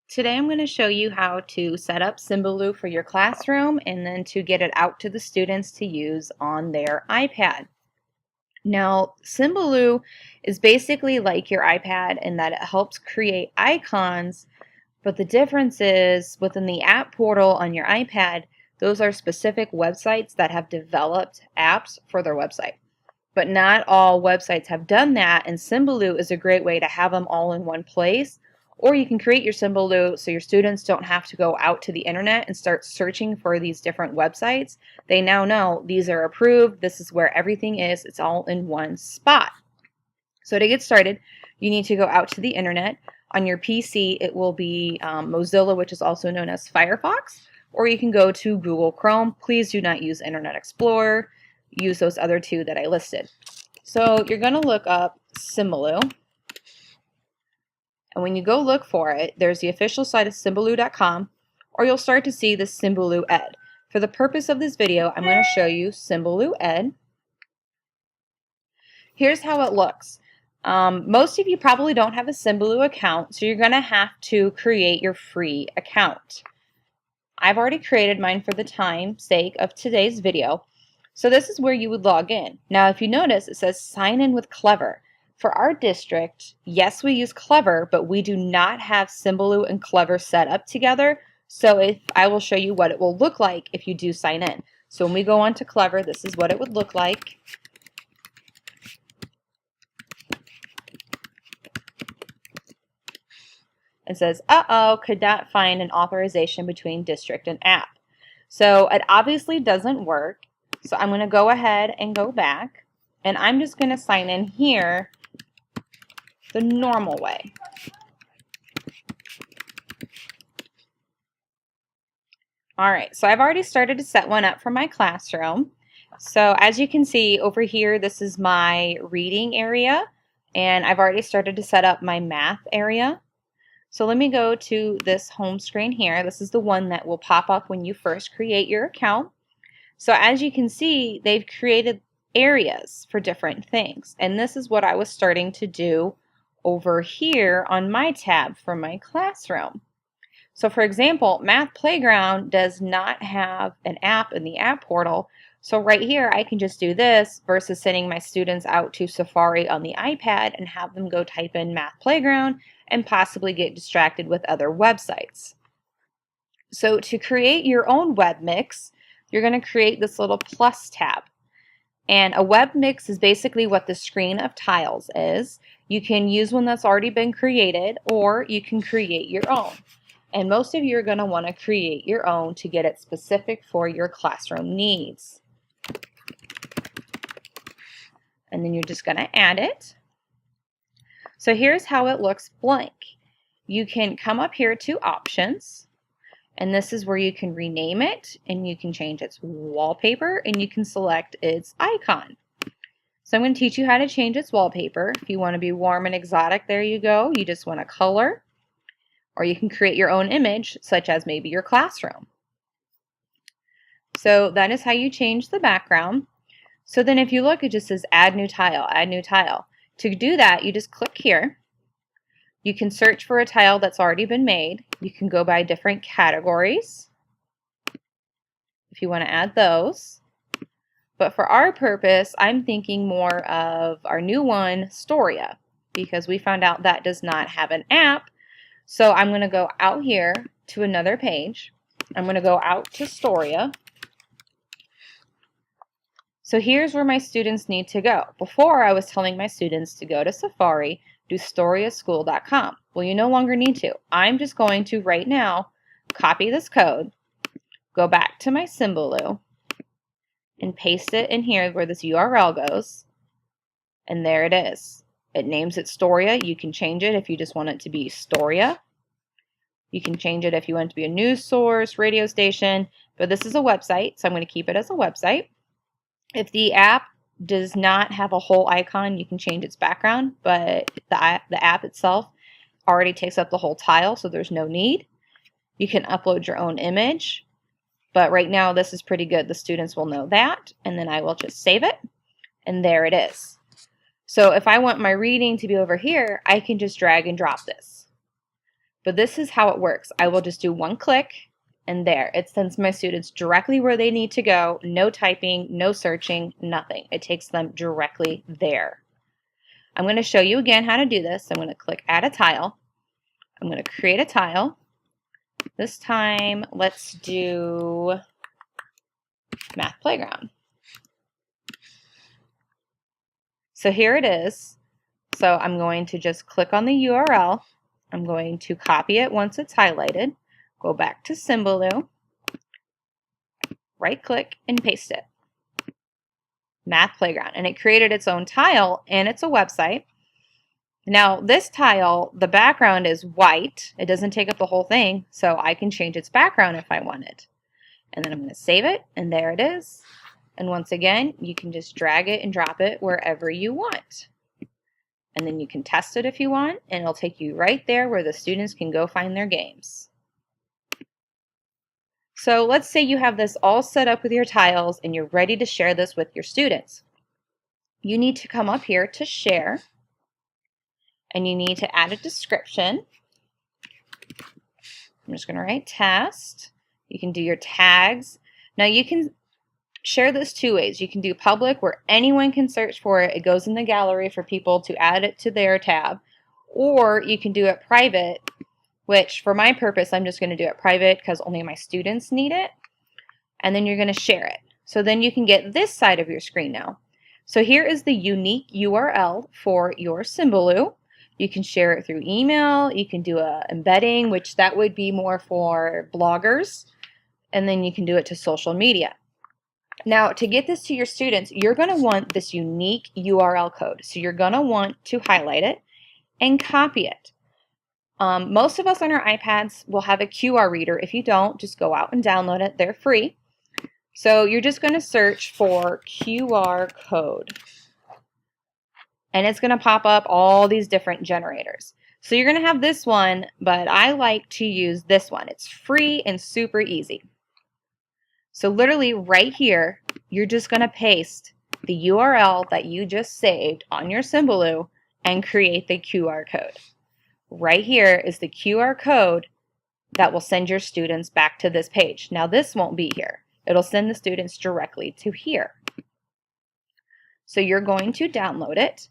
Today I'm going to show you how to set up Symbaloo for your classroom and then to get it out to the students to use on their iPad. Now, Symbaloo is basically like your iPad in that it helps create icons, but the difference is within the app portal on your iPad, those are specific websites that have developed apps for their website. But not all websites have done that, and Symbaloo is a great way to have them all in one place. Or you can create your Symbaloo so your students don't have to go out to the internet and start searching for these different websites. They now know these are approved, this is where everything is, it's all in one spot. So to get started, you need to go out to the internet. On your PC, it will be Mozilla, which is also known as Firefox, or you can go to Google Chrome. Please do not use Internet Explorer. Use those other two that I listed. So you're going to look up Symbaloo. And when you go look for it, there's the official site of Symbaloo.com, or you'll start to see the Symbaloo Ed. For the purpose of this video, I'm going to show you Symbaloo Ed. Here's how it looks. Most of you probably don't have a Symbaloo account, so you're going to have to create your free account. I've already created mine for the time sake of today's video. So this is where you would log in. Now, if you notice, it says sign in with Clever. For our district, yes, we use Clever, but we do not have Symbaloo and Clever set up together. So I will show you what it will look like if you do sign in. So when we go on to Clever, this is what it would look like. It says, uh-oh, could not find an authorization between district and app. So it obviously doesn't work. So I'm going to go ahead and go back, and I'm just going to sign in here the normal way. All right, so I've already started to set one up for my classroom. So as you can see over here, this is my reading area, and I've already started to set up my math area. So let me go to this home screen here. This is the one that will pop up when you first create your account. So as you can see, they've created areas for different things. And this is what I was starting to do over here on my tab for my classroom. So for example, Math Playground does not have an app in the app portal. So right here, I can just do this versus sending my students out to Safari on the iPad and have them go type in Math Playground and possibly get distracted with other websites. So to create your own web mix, you're going to create this little plus tab. And a web mix is basically what the screen of tiles is. You can use one that's already been created, or you can create your own. And most of you are going to want to create your own to get it specific for your classroom needs. And then you're just going to add it. So here's how it looks blank. You can come up here to options, and this is where you can rename it, and you can change its wallpaper, and you can select its icon. So I'm going to teach you how to change its wallpaper. If you want to be warm and exotic, there you go. You just want a color, or you can create your own image, such as maybe your classroom. So that is how you change the background. So then if you look, it just says add new tile, add new tile. To do that, you just click here. You can search for a tile that's already been made. You can go by different categories if you want to add those. But for our purpose, I'm thinking more of our new one, Storia, because we found out that does not have an app. So I'm going to go out here to another page. I'm going to go out to Storia. So here's where my students need to go. Before, I was telling my students to go to Safari, do storiaschool.com. Well, you no longer need to. I'm just going to right now copy this code, go back to my Symbaloo, and paste it in here where this URL goes. And there it is. It names it Storia. You can change it if you just want it to be Storia. You can change it if you want it to be a news source, radio station, but this is a website, so I'm going to keep it as a website. If the app does not have a whole icon, you can change its background, but the app itself already takes up the whole tile, so there's no need. You can upload your own image, but right now this is pretty good. The students will know that, and then I will just save it, and there it is. So if I want my reading to be over here, I can just drag and drop this. But this is how it works. I will just do one click, and there, it sends my students directly where they need to go. No typing, no searching, nothing. It takes them directly there. I'm going to show you again how to do this. I'm going to click Add a Tile. I'm going to create a tile. This time, let's do Math Playground. So here it is. So I'm going to just click on the URL. I'm going to copy it once it's highlighted. Go back to Symbaloo, right click, and paste it. Math Playground. And it created its own tile, and it's a website. Now this tile, the background is white. It doesn't take up the whole thing, so I can change its background if I want it. And then I'm going to save it, and there it is. And once again, you can just drag it and drop it wherever you want. And then you can test it if you want, and it'll take you right there where the students can go find their games. So let's say you have this all set up with your tiles and you're ready to share this with your students. You need to come up here to Share, and you need to add a description. I'm just going to write test. You can do your tags. Now you can share this two ways. You can do public, where anyone can search for it. It goes in the gallery for people to add it to their tab. Or you can do it private, which for my purpose, I'm just going to do it private because only my students need it. And then you're going to share it. So then you can get this side of your screen now. So here is the unique URL for your Symbaloo. You can share it through email. You can do a embedding, which that would be more for bloggers. And then you can do it to social media. Now, to get this to your students, you're going to want this unique URL code. So you're going to want to highlight it and copy it. Most of us on our iPads will have a QR reader. If you don't, just go out and download it. They're free. So you're just going to search for QR code. And it's going to pop up all these different generators. So you're going to have this one, but I like to use this one. It's free and super easy. So literally right here, you're just going to paste the URL that you just saved on your Symbaloo and create the QR code. Right here is the QR code that will send your students back to this page. Now this won't be here. It'll send the students directly to here. So you're going to download it.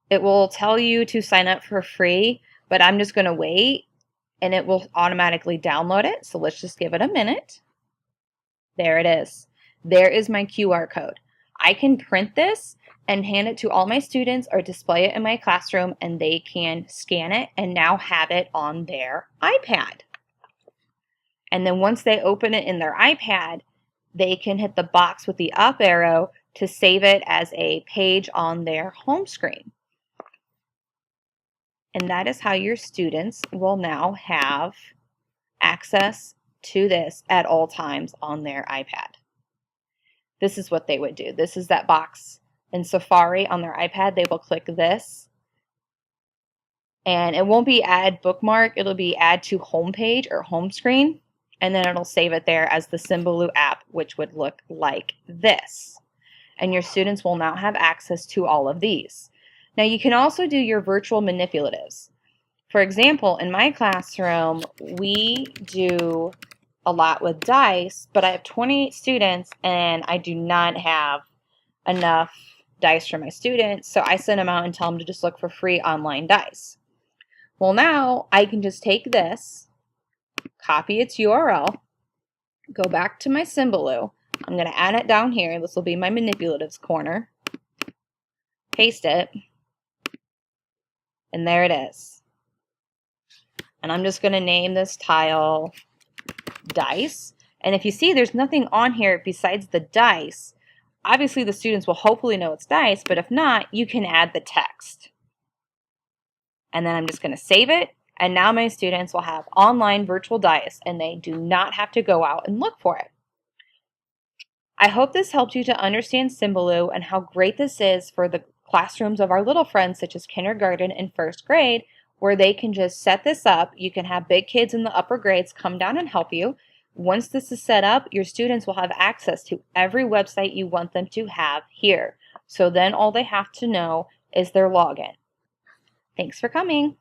It will tell you to sign up for free, but I'm just going to wait and it will automatically download it. So let's just give it a minute. There it is. There is my QR code. I can print this and hand it to all my students or display it in my classroom, and they can scan it and now have it on their iPad. And then once they open it in their iPad, they can hit the box with the up arrow to save it as a page on their home screen. And that is how your students will now have access to this at all times on their iPad. This is what they would do. This is that box in Safari on their iPad. They will click this, and it won't be add bookmark. It'll be add to homepage or home screen, and then it'll save it there as the Symbaloo app, which would look like this. And your students will now have access to all of these. Now you can also do your virtual manipulatives. For example, in my classroom, we do a lot with dice, but I have 28 students and I do not have enough dice for my students, so I send them out and tell them to just look for free online dice. Well, now I can just take this, copy its URL, go back to my Symbaloo. I'm going to add it down here. This will be my manipulatives corner. Paste it, and there it is. And I'm just going to name this tile dice. And if you see, there's nothing on here besides the dice. Obviously, the students will hopefully know it's dice, but if not, you can add the text. And then I'm just going to save it. And now my students will have online virtual dice, and they do not have to go out and look for it. I hope this helped you to understand Symbaloo and how great this is for the classrooms of our little friends, such as kindergarten and first grade, where they can just set this up. You can have big kids in the upper grades come down and help you. Once this is set up, your students will have access to every website you want them to have here. So then all they have to know is their login. Thanks for coming.